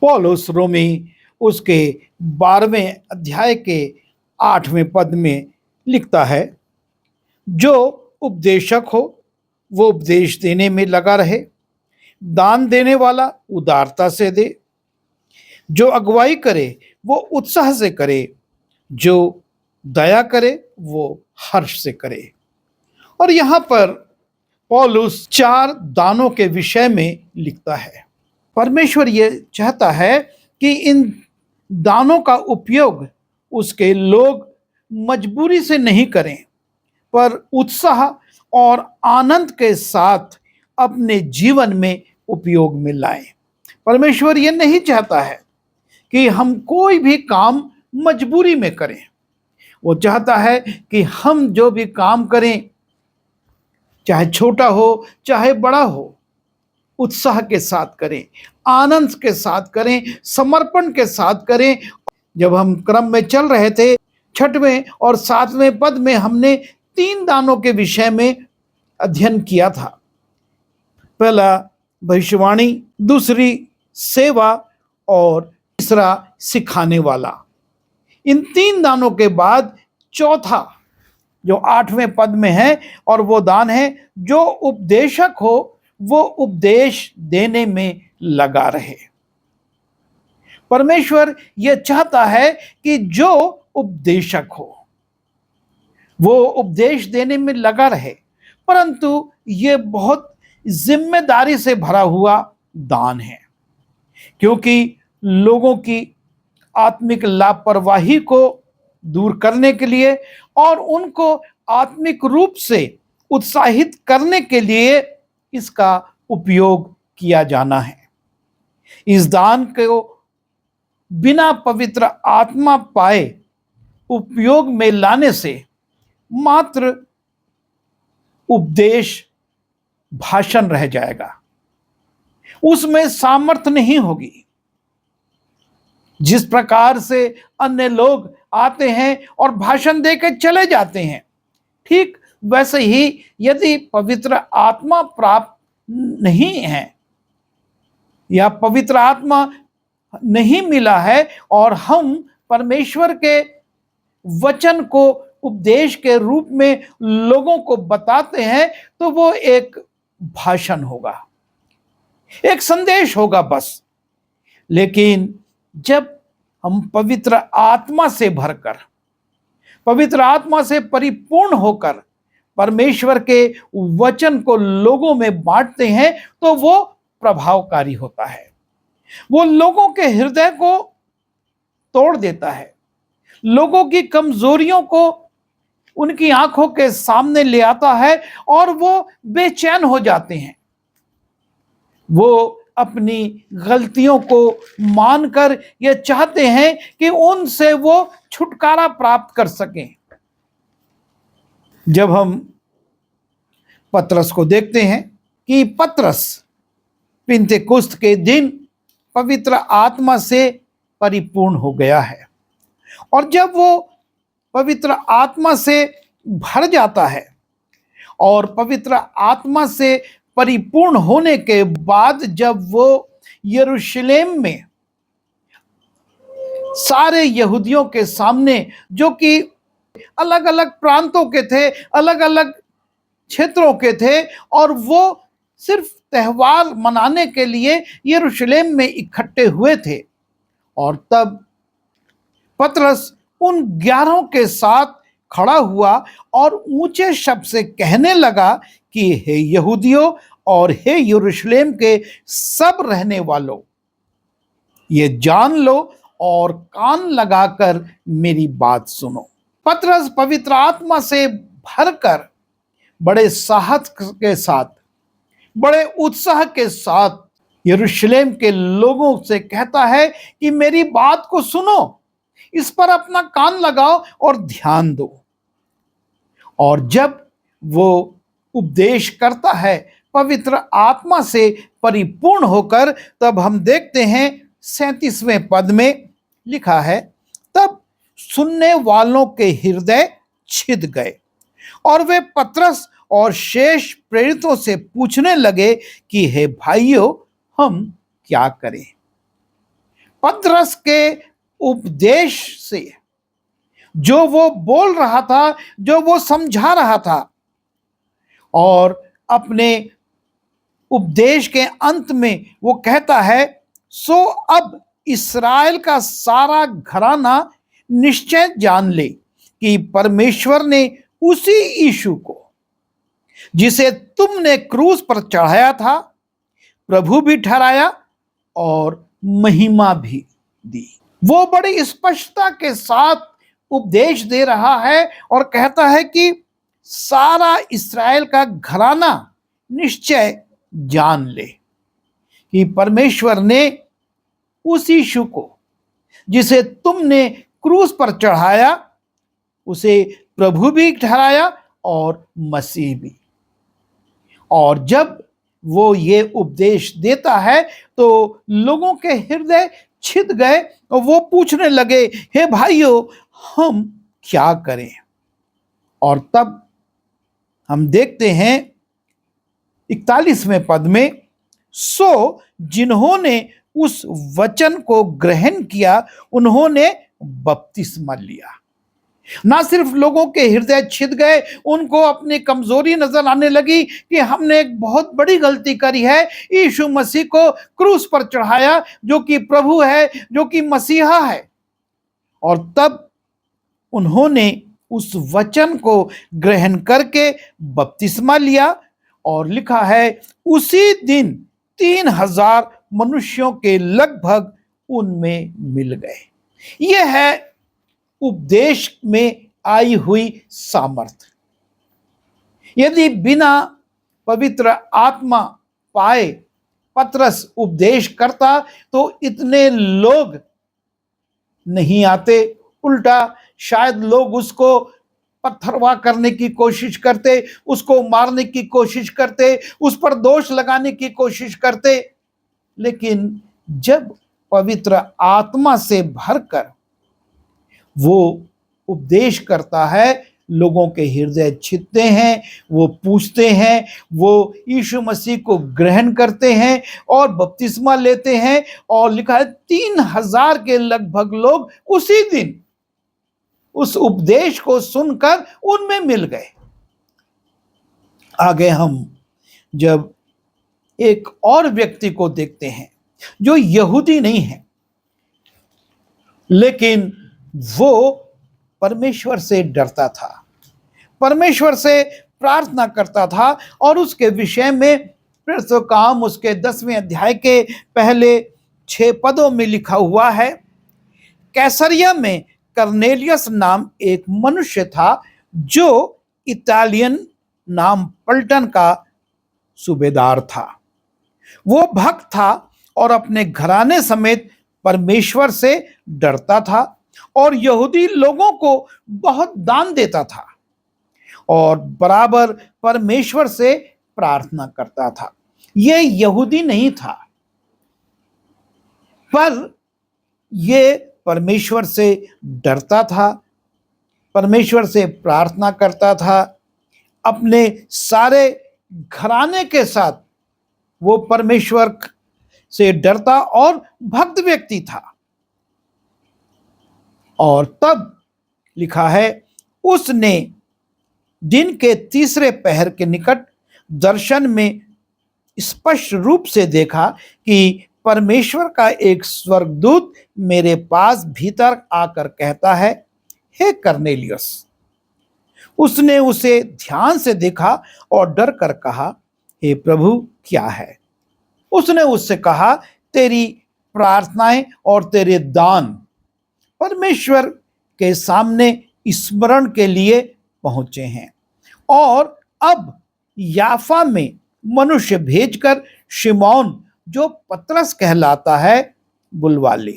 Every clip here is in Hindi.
पौलुस रोमी उसके 12वें अध्याय के 8वें पद में लिखता है, जो उपदेशक हो वो उपदेश देने में लगा रहे, दान देने वाला उदारता से दे, जो अगुवाई करे वो उत्साह से करे, जो दया करे वो हर्ष से करे। और यहाँ पर पौलुस 4 दानों के विषय में लिखता है। परमेश्वर ये चाहता है कि इन दानों का उपयोग उसके लोग मजबूरी से नहीं करें, पर उत्साह और आनंद के साथ अपने जीवन में उपयोग में लाएं। परमेश्वर ये नहीं चाहता है कि हम कोई भी काम मजबूरी में करें। वो चाहता है कि हम जो भी काम करें, चाहे छोटा हो चाहे बड़ा हो, उत्साह के साथ करें, आनंद के साथ करें, समर्पण के साथ करें। जब हम क्रम में चल रहे थे, 6वें और 7वें पद में हमने 3 दानों के विषय में अध्ययन किया था। पहला भविष्यवाणी, दूसरी सेवा और तीसरा सिखाने वाला। इन 3 दानों के बाद चौथा जो 8वें पद में है, और वो दान है जो उपदेशक हो वो उपदेश देने में लगा रहे। परमेश्वर यह चाहता है कि जो उपदेशक हो वो उपदेश देने में लगा रहे, परंतु यह बहुत जिम्मेदारी से भरा हुआ दान है, क्योंकि लोगों की आत्मिक लापरवाही को दूर करने के लिए और उनको आत्मिक रूप से उत्साहित करने के लिए इसका उपयोग किया जाना है। इस दान को बिना पवित्र आत्मा पाए उपयोग में लाने से मात्र उपदेश भाषण रह जाएगा, उसमें सामर्थ्य नहीं होगी। जिस प्रकार से अन्य लोग आते हैं और भाषण देकर चले जाते हैं, ठीक वैसे ही यदि पवित्र आत्मा प्राप्त नहीं है या पवित्र आत्मा नहीं मिला है और हम परमेश्वर के वचन को उपदेश के रूप में लोगों को बताते हैं, तो वो एक भाषण होगा, एक संदेश होगा बस। लेकिन जब हम पवित्र आत्मा से भरकर, पवित्र आत्मा से परिपूर्ण होकर परमेश्वर के वचन को लोगों में बांटते हैं, तो वो प्रभावकारी होता है। वो लोगों के हृदय को तोड़ देता है, लोगों की कमजोरियों को उनकी आंखों के सामने ले आता है और वो बेचैन हो जाते हैं। वो अपनी गलतियों को मानकर ये चाहते हैं कि उनसे वो छुटकारा प्राप्त कर सकें। जब हम पतरस को देखते हैं कि पतरस पिन्तेकुस्त के दिन पवित्र आत्मा से परिपूर्ण हो गया है, और जब वो पवित्र आत्मा से भर जाता है और पवित्र आत्मा से परिपूर्ण होने के बाद जब वो यरूशलेम में सारे यहूदियों के सामने, जो कि अलग अलग प्रांतों के थे, अलग अलग क्षेत्रों के थे, और वो सिर्फ त्योहार मनाने के लिए यरूशलेम में इकट्ठे हुए थे, और तब पतरस उन 11 के साथ खड़ा हुआ और ऊंचे शब्द से कहने लगा कि हे यहूदियों और हे यरूशलेम के सब रहने वालों, ये जान लो और कान लगाकर मेरी बात सुनो। पतरस पवित्र आत्मा से भरकर बड़े साहस के साथ, बड़े उत्साह के साथ यरूशलेम के लोगों से कहता है कि मेरी बात को सुनो, इस पर अपना कान लगाओ और ध्यान दो। और जब वो उपदेश करता है पवित्र आत्मा से परिपूर्ण होकर, तब हम देखते हैं 37वें पद में लिखा है, तब सुनने वालों के हृदय छिद गए और वे पतरस और शेष प्रेरितों से पूछने लगे कि हे भाइयों, हम क्या करें। पतरस के उपदेश से, जो वो बोल रहा था, जो वो समझा रहा था, और अपने उपदेश के अंत में वो कहता है, सो अब इस्राएल का सारा घराना निश्चय जान ले कि परमेश्वर ने उसी यीशु को, जिसे तुमने क्रूस पर चढ़ाया था, प्रभु भी ठहराया और महिमा भी दी। वो बड़ी स्पष्टता के साथ उपदेश दे रहा है और कहता है कि सारा इस्राएल का घराना निश्चय जान ले कि परमेश्वर ने उस यीशु को, जिसे तुमने क्रूस पर चढ़ाया, उसे प्रभु भी ठहराया और मसीह भी। और जब वो ये उपदेश देता है तो लोगों के हृदय छिद गए और वो पूछने लगे, हे भाइयों, हम क्या करें? और तब हम देखते हैं 41वें पद में, सो जिन्होंने उस वचन को ग्रहण किया उन्होंने बपतिस्मा लिया। ना सिर्फ लोगों के हृदय छिद गए, उनको अपनी कमजोरी नजर आने लगी कि हमने एक बहुत बड़ी गलती करी है, यीशु मसीह को क्रूस पर चढ़ाया, जो कि प्रभु है, जो कि मसीहा है। और तब उन्होंने उस वचन को ग्रहण करके बपतिस्मा लिया, और लिखा है उसी दिन 3000 मनुष्यों के लगभग उनमें मिल गए। यह है उपदेश में आई हुई सामर्थ। यदि बिना पवित्र आत्मा पाए पतरस उपदेश करता तो इतने लोग नहीं आते, उल्टा शायद लोग उसको पत्थरवा करने की कोशिश करते, उसको मारने की कोशिश करते, उस पर दोष लगाने की कोशिश करते। लेकिन जब पवित्र आत्मा से भरकर वो उपदेश करता है, लोगों के हृदय छिदते हैं, वो पूछते हैं, वो यीशु मसीह को ग्रहण करते हैं और बपतिस्मा लेते हैं। और लिखा है 3000 के लगभग लोग उसी दिन उस उपदेश को सुनकर उनमें मिल गए। आगे हम जब एक और व्यक्ति को देखते हैं जो यहूदी नहीं है, लेकिन वो परमेश्वर से डरता था, परमेश्वर से प्रार्थना करता था, और उसके विषय में प्रेरितों का काम उसके 10वें अध्याय के पहले 6 पदों में लिखा हुआ है। कैसरिया में कर्नेलियस नाम एक मनुष्य था, जो इतालियन नाम पलटन का सूबेदार था। वो भक्त था और अपने घराने समेत परमेश्वर से डरता था और यहूदी लोगों को बहुत दान देता था और बराबर परमेश्वर से प्रार्थना करता था। ये यहूदी नहीं था, पर ये परमेश्वर से डरता था, परमेश्वर से प्रार्थना करता था। अपने सारे घराने के साथ वो परमेश्वर से डरता और भक्त व्यक्ति था। और तब लिखा है, उसने दिन के तीसरे पहर के निकट दर्शन में स्पष्ट रूप से देखा कि परमेश्वर का एक स्वर्गदूत मेरे पास भीतर आकर कहता है, हे कर्नेलियस। उसने उसे ध्यान से देखा और डर कर कहा, हे प्रभु, क्या है? उसने उससे कहा, तेरी प्रार्थनाएं और तेरे दान परमेश्वर के सामने स्मरण के लिए पहुंचे हैं, और अब याफा में मनुष्य भेजकर शिमौन, जो पतरस कहलाता है, बुलवा ले।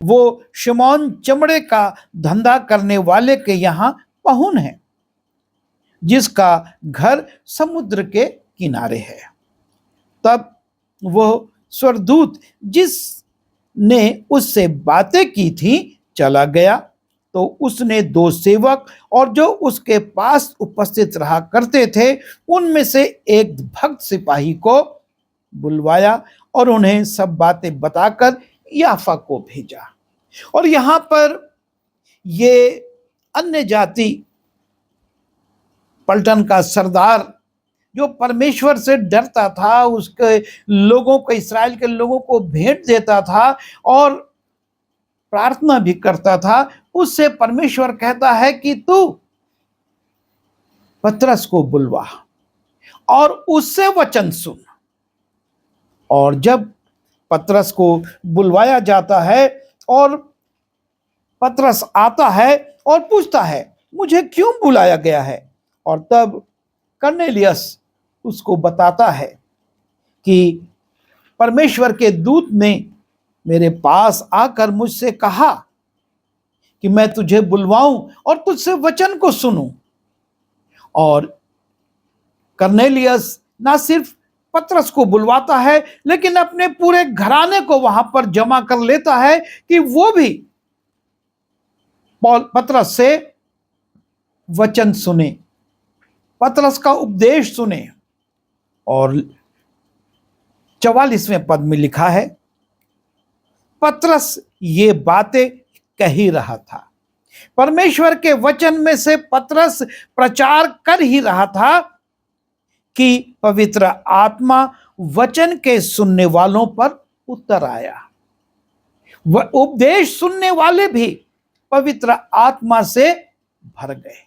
वो शिमौन चमड़े का धंधा करने वाले के यहाँ पहुन है, जिसका घर समुद्र के किनारे है। तब वो स्वर्गदूत जिसने उससे बातें की थी चला गया, तो उसने 2 सेवक और जो उसके पास उपस्थित रहा करते थे उनमें से एक भक्त सिपाही को बुलवाया और उन्हें सब बातें बताकर याफा को भेजा। और यहाँ पर ये अन्य जाति पलटन का सरदार जो परमेश्वर से डरता था, उसके लोगों को, इस्राएल के लोगों को भेंट देता था और प्रार्थना भी करता था, उससे परमेश्वर कहता है कि तू पतरस को बुलवा और उससे वचन सुन। और जब पतरस को बुलवाया जाता है और पतरस आता है और पूछता है मुझे क्यों बुलाया गया है, और तब कर्नेलियस उसको बताता है कि परमेश्वर के दूत ने मेरे पास आकर मुझसे कहा कि मैं तुझे बुलवाऊं और तुझसे वचन को सुनूं। और कर्नेलियस ना सिर्फ पतरस को बुलवाता है, लेकिन अपने पूरे घराने को वहां पर जमा कर लेता है कि वो भी पतरस से वचन सुने, पतरस का उपदेश सुने। और 44वें पद में लिखा है, पतरस ये बातें कह ही रहा था, परमेश्वर के वचन में से पतरस प्रचार कर ही रहा था कि पवित्र आत्मा वचन के सुनने वालों पर उतर आया। वह उपदेश सुनने वाले भी पवित्र आत्मा से भर गए।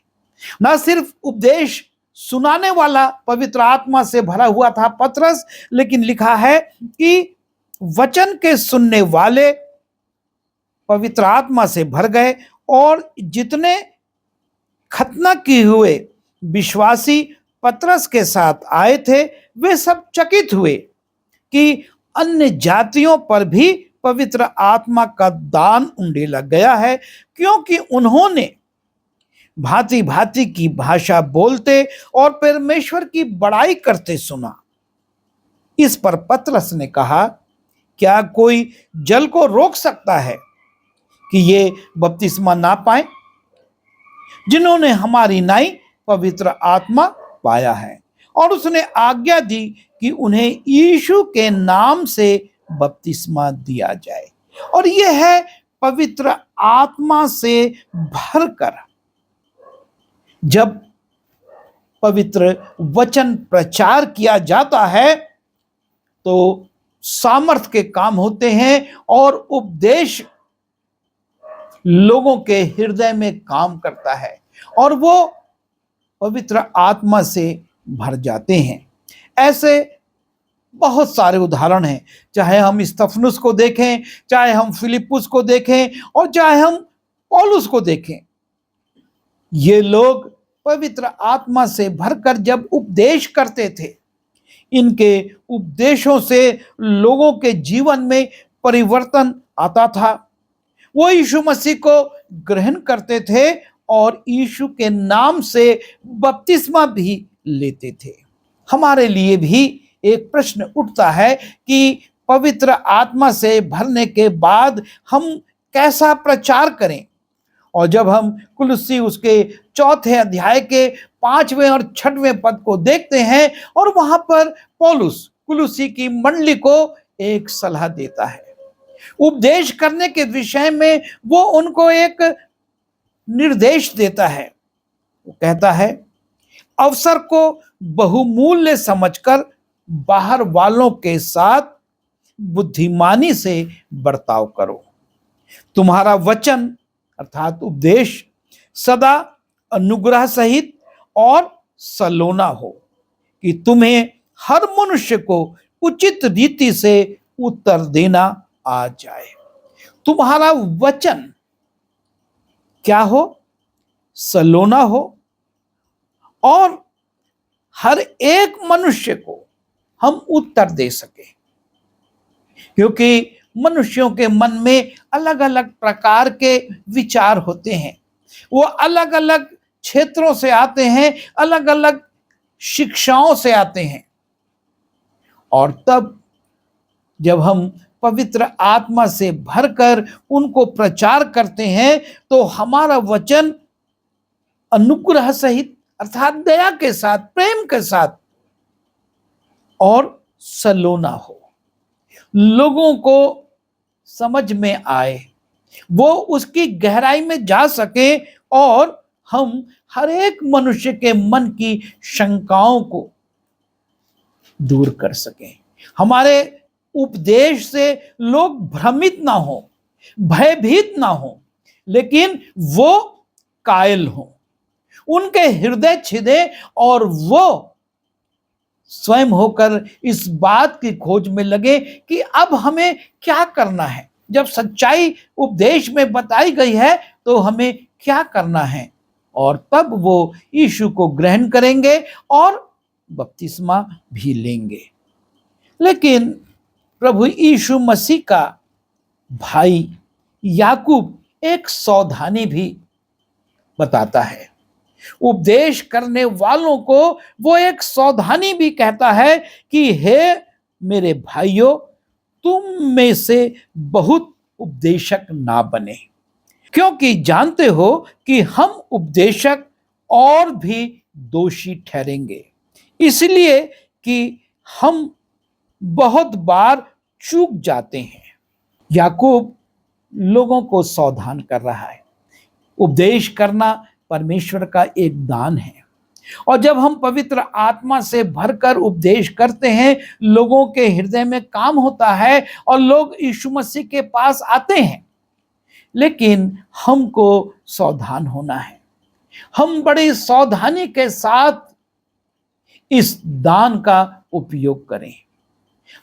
ना सिर्फ उपदेश सुनाने वाला पवित्र आत्मा से भरा हुआ था पतरस, लेकिन लिखा है कि वचन के सुनने वाले पवित्र आत्मा से भर गए। और जितने खतना किए हुए विश्वासी पतरस के साथ आए थे, वे सब चकित हुए कि अन्य जातियों पर भी पवित्र आत्मा का दान उंडेला गया है, क्योंकि उन्होंने भांति भांति की भाषा बोलते और परमेश्वर की बड़ाई करते सुना। इस पर पतरस ने कहा, क्या कोई जल को रोक सकता है कि ये बपतिस्मा ना पाए जिन्होंने हमारी नाई पवित्र आत्मा पाया है? और उसने आज्ञा दी कि उन्हें यीशु के नाम से बपतिस्मा दिया जाए। और यह है पवित्र आत्मा से भरकर जब पवित्र वचन प्रचार किया जाता है तो सामर्थ के काम होते हैं और उपदेश लोगों के हृदय में काम करता है और वो पवित्र आत्मा से भर जाते हैं। ऐसे बहुत सारे उदाहरण हैं, चाहे हम स्तफनुस को देखें, चाहे हम फिलिप्पुस को देखें और चाहे हम पौलुस को देखें। ये लोग पवित्र आत्मा से भरकर जब उपदेश करते थे, इनके उपदेशों से लोगों के जीवन में परिवर्तन आता था। वो यीशु मसीह को ग्रहण करते थे और यीशु के नाम से बपतिस्मा भी लेते थे। हमारे लिए भी एक प्रश्न उठता है कि पवित्र आत्मा से भरने के बाद हम कैसा प्रचार करें। और जब हम कुलुस्सी उसके 4 अध्याय के 5वें और 6वें पद को देखते हैं और वहां पर पौलुस कुलुस्सी की मंडली को एक सलाह देता है, उपदेश करने के विषय में वो उनको एक निर्देश देता है। वो कहता है, अवसर को बहुमूल्य समझकर बाहर वालों के साथ बुद्धिमानी से बर्ताव करो। तुम्हारा वचन अर्थात उपदेश सदा अनुग्रह सहित और सलोना हो कि तुम्हें हर मनुष्य को उचित रीति से उत्तर देना आ जाए। तुम्हारा वचन क्या हो? सलोना हो और हर एक मनुष्य को हम उत्तर दे सके, क्योंकि मनुष्यों के मन में अलग अलग प्रकार के विचार होते हैं। वो अलग अलग क्षेत्रों से आते हैं, अलग अलग शिक्षाओं से आते हैं। और तब जब हम पवित्र आत्मा से भरकर उनको प्रचार करते हैं तो हमारा वचन अनुग्रह सहित अर्थात दया के साथ, प्रेम के साथ और सलोना हो, लोगों को समझ में आए, वो उसकी गहराई में जा सके और हम हर एक मनुष्य के मन की शंकाओं को दूर कर सकें। हमारे उपदेश से लोग भ्रमित ना हो, भयभीत ना हो, लेकिन वो कायल हो, उनके हृदय छिदे और वो स्वयं होकर इस बात की खोज में लगे कि अब हमें क्या करना है। जब सच्चाई उपदेश में बताई गई है तो हमें क्या करना है, और तब वो यीशु को ग्रहण करेंगे और बपतिस्मा भी लेंगे। लेकिन प्रभु यीशु मसीह का भाई याकूब एक सावधानी भी बताता है। उपदेश करने वालों को वो एक सावधानी भी कहता है कि हे मेरे भाइयों, तुम में से बहुत उपदेशक ना बने, क्योंकि जानते हो कि हम उपदेशक और भी दोषी ठहरेंगे, इसलिए कि हम बहुत बार चूक जाते हैं। याकूब लोगों को सावधान कर रहा है। उपदेश करना परमेश्वर का एक दान है, और जब हम पवित्र आत्मा से भरकर उपदेश करते हैं, लोगों के हृदय में काम होता है और लोग यीशु मसीह के पास आते हैं। लेकिन हमको सावधान होना है। हम बड़ी सावधानी के साथ इस दान का उपयोग करें।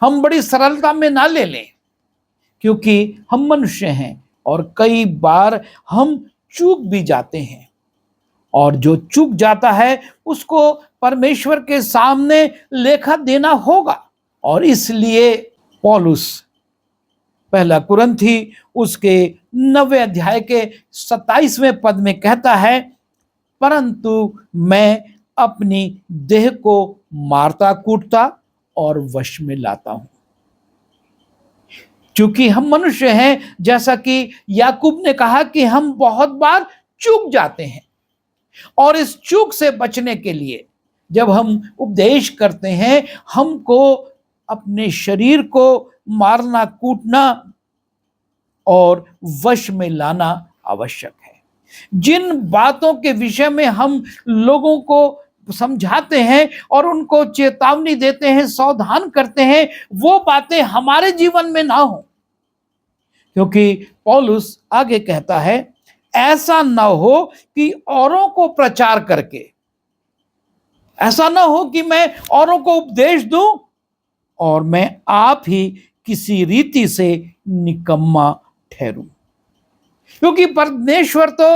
हम बड़ी सरलता में ना ले लें, क्योंकि हम मनुष्य हैं और कई बार हम चूक भी जाते हैं, और जो चूक जाता है उसको परमेश्वर के सामने लेखा देना होगा। और इसलिए पौलुस पहला कुरिन्थी उसके 9वें अध्याय के 27वें पद में कहता है, परंतु मैं अपनी देह को मारता कूटता और वश में लाता हूं। क्योंकि हम मनुष्य हैं, जैसा कि याकूब ने कहा कि हम बहुत बार चूक जाते हैं, और इस चूक से बचने के लिए जब हम उपदेश करते हैं, हमको अपने शरीर को मारना कूटना और वश में लाना आवश्यक है। जिन बातों के विषय में हम लोगों को समझाते हैं और उनको चेतावनी देते हैं, सावधान करते हैं, वो बातें हमारे जीवन में ना हो। क्योंकि पौलुस आगे कहता है, ऐसा ना हो कि औरों को प्रचार करके, ऐसा ना हो कि मैं औरों को उपदेश दूं और मैं आप ही किसी रीति से निकम्मा ठहरूं। क्योंकि परमेश्वर तो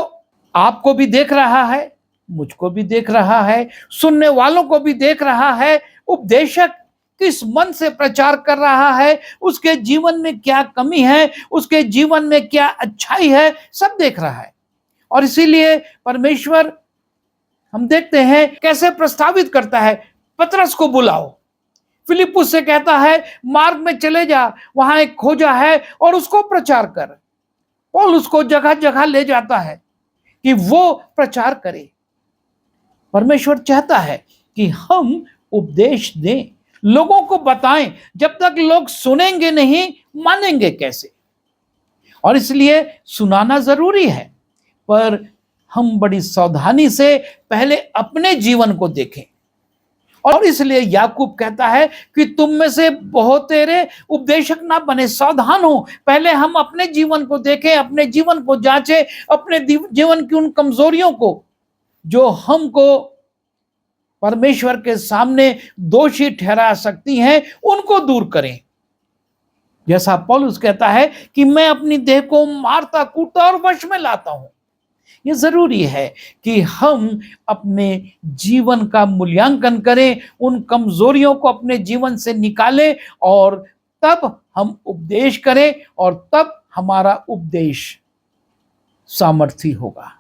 आपको भी देख रहा है, मुझको भी देख रहा है, सुनने वालों को भी देख रहा है। उपदेशक किस मन से प्रचार कर रहा है, उसके जीवन में क्या कमी है, उसके जीवन में क्या अच्छाई है, सब देख रहा है। और इसीलिए परमेश्वर, हम देखते हैं कैसे प्रस्तावित करता है, पतरस को बुलाओ, फिलिप्पुस से कहता है मार्ग में चले जा, वहां एक खोजा है और उसको प्रचार कर। पौलुस को जगह जगह ले जाता है कि वो प्रचार करे। परमेश्वर चाहता है कि हम उपदेश दें, लोगों को बताएं। जब तक लोग सुनेंगे नहीं, मानेंगे कैसे? और इसलिए सुनाना जरूरी है, पर हम बड़ी सावधानी से पहले अपने जीवन को देखें। और इसलिए याकूब कहता है कि तुम में से बहुत तेरे उपदेशक ना बने, सावधान हो। पहले हम अपने जीवन को देखें, अपने जीवन को जांचें, अपने जीवन की उन कमजोरियों को जो हमको परमेश्वर के सामने दोषी ठहरा सकती हैं, उनको दूर करें। जैसा पौलुस कहता है कि मैं अपनी देह को मारता कूटता और वश में लाता हूं। ये जरूरी है कि हम अपने जीवन का मूल्यांकन करें, उन कमजोरियों को अपने जीवन से निकालें, और तब हम उपदेश करें, और तब हमारा उपदेश सामर्थी होगा,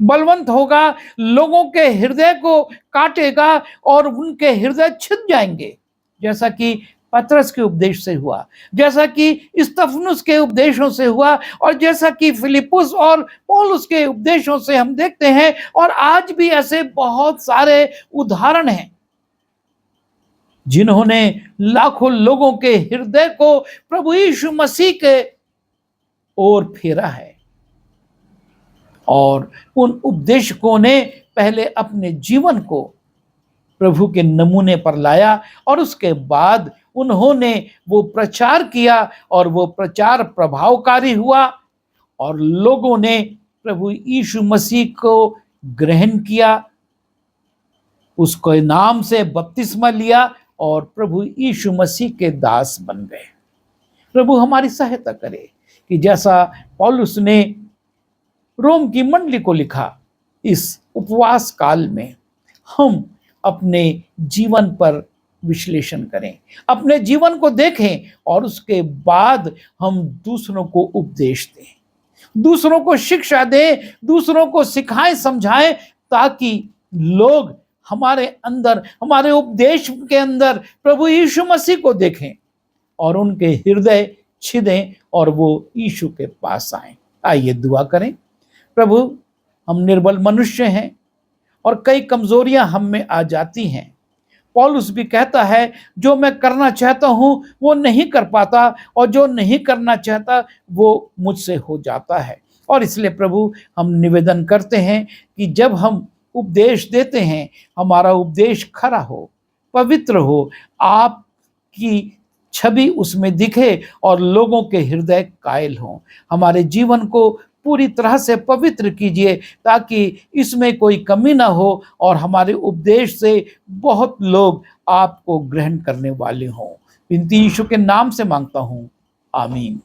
बलवंत होगा, लोगों के हृदय को काटेगा और उनके हृदय छिद जाएंगे, जैसा कि पतरस के उपदेश से हुआ, जैसा कि स्तफनुस के उपदेशों से हुआ, और जैसा कि फिलिप्पुस और पौलुस के उपदेशों से हम देखते हैं। और आज भी ऐसे बहुत सारे उदाहरण हैं जिन्होंने लाखों लोगों के हृदय को प्रभु यीशु मसीह के ओर फेरा है। और उन उपदेशकों ने पहले अपने जीवन को प्रभु के नमूने पर लाया और उसके बाद उन्होंने वो प्रचार किया और वो प्रचार प्रभावकारी हुआ और लोगों ने प्रभु यीशु मसीह को ग्रहण किया, उसके नाम से बपतिस्मा लिया और प्रभु यीशु मसीह के दास बन गए। प्रभु हमारी सहायता करे कि जैसा पौलुस ने रोम की मंडली को लिखा, इस उपवास काल में हम अपने जीवन पर विश्लेषण करें, अपने जीवन को देखें और उसके बाद हम दूसरों को उपदेश दें, दूसरों को शिक्षा दें, दूसरों को सिखाएं, समझाएं, ताकि लोग हमारे अंदर, हमारे उपदेश के अंदर प्रभु यीशु मसीह को देखें और उनके हृदय छिदें और वो यीशु के पास आएं। आइए दुआ करें। प्रभु, हम निर्बल मनुष्य हैं और कई कमजोरियां हम में आ जाती हैं। पौलुस भी कहता है, जो मैं करना चाहता हूं वो नहीं कर पाता और जो नहीं करना चाहता वो मुझसे हो जाता है। और इसलिए प्रभु, हम निवेदन करते हैं कि जब हम उपदेश देते हैं, हमारा उपदेश खरा हो, पवित्र हो, आपकी छवि उसमें दिखे और लोगों के हृदय कायल हों। हमारे जीवन को पूरी तरह से पवित्र कीजिए ताकि इसमें कोई कमी ना हो और हमारे उपदेश से बहुत लोग आपको ग्रहण करने वाले हों। विनती यीशु के नाम से मांगता हूँ, आमीन।